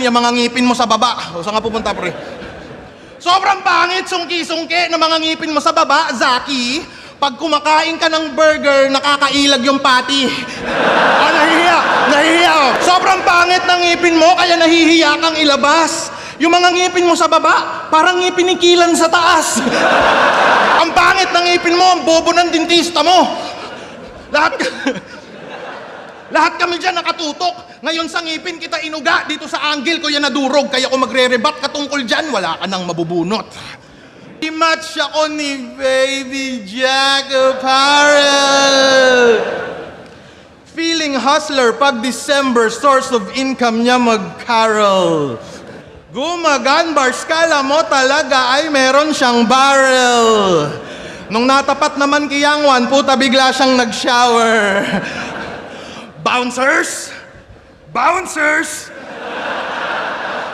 yung mga ngipin mo sa baba. O, saan ka pupunta, pre? Sobrang pangit, sungki-sungki na mga ngipin mo sa baba, Zaki. Pag kumakain ka ng burger, nakakailag yung patty. Nahihiya. Sobrang pangit ng ngipin mo, kaya nahihiya kang ilabas. Yung mga ngipin mo sa baba, parang ngipin ni Kilan sa taas. Ang pangit ng ngipin mo, ang bobo ng dentista mo. Lahat kami dyan nakatutok. Ngayon sa ngipin kita inuga, dito sa angle ko yan nadurog. Kaya kung magre-rebat ka tungkol dyan, wala ka nang mabubunot. I-match ako ni Baby Jack Apparel. Feeling hustler pag December, source of income niya mag-carol. Gumagan bars, kala mo talaga ay meron siyang barrel. Nung natapat naman kay Yangwan, puta bigla siyang nag-shower. Bouncers!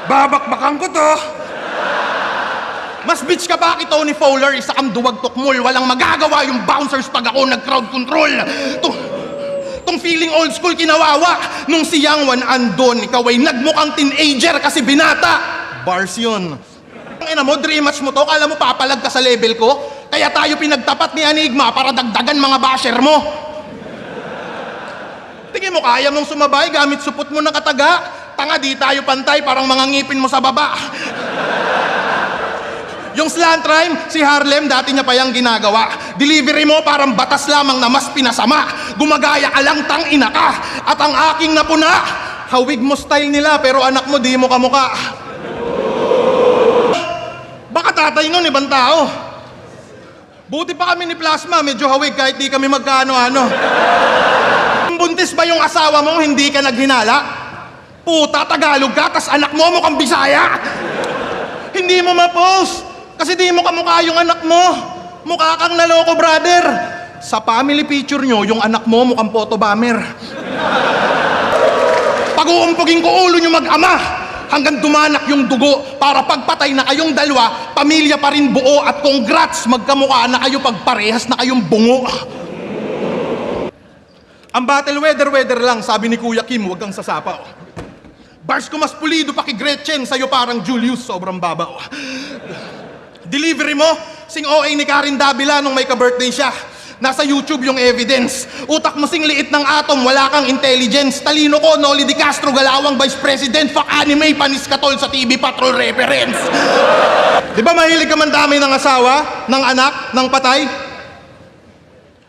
Babakbakan ko to. Mas bitch ka pa kay Tony Fowler, isa kang duwag tukmol. Walang magagawa yung bouncers pag ako nag-crowd control. Tong feeling old school kinawawa. Nung si Yangwan andon, ikaw ay nagmukhang teenager kasi binata. Bars yun. Ang ina mo, dream match mo to, kala mo papalag ka sa level ko? Kaya tayo pinagtapat ni Enigma para dagdagan mga basher mo. Tingin mo, kaya mong sumabay gamit supot mo ng kataga? Tanga, di tayo pantay, parang mga ngipin mo sa baba. Yung slant rhyme, si Harlem, dati niya pa yung ginagawa. Delivery mo parang batas lamang na mas pinasama. Gumagaya ka lang, tang ina ka. At ang aking napuna, hawig mo style nila, pero anak mo di mo kamuka. Baka tatay nun, ibang tao. Buti pa kami ni Plasma, medyo hawig kahit di kami magkaano-ano. Buntis ba yung asawa mo, hindi ka naghinala? Puta, Tagalog ka, tas anak mo mukhang Bisaya. Hindi mo ma-post, kasi di mo kamukha yung anak mo. Mukha kang naloko, brother. Sa family picture nyo, yung anak mo mukhang photo bomber. Pag-uumpugin ko ulo nyo mag-ama, hanggang dumanak yung dugo, para pagpatay na kayong dalawa, pamilya pa rin buo, at congrats, magkamukha na kayo pagparehas na kayong bungo. Ang battle weather lang, sabi ni Kuya Kim, huwag kang sasapaw. Bars ko mas pulido pa kay Gretchen, sa'yo parang Julius, sobrang babaw. Delivery mo, sing OA ni Karen Davila nung may ka-birthday siya. Nasa YouTube yung evidence. Utak mo sing liit ng atom, wala kang intelligence. Talino ko, Noli Di Castro, galawang vice president. Fuck anime, panis katol sa TV Patrol reference. Di ba mahilig ka man dami ng asawa, ng anak, ng patay?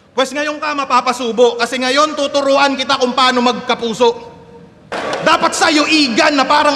Pwes ngayon ka mapapasubo, kasi ngayon tuturuan kita kung paano magkapuso. Dapat sa'yo igan na parang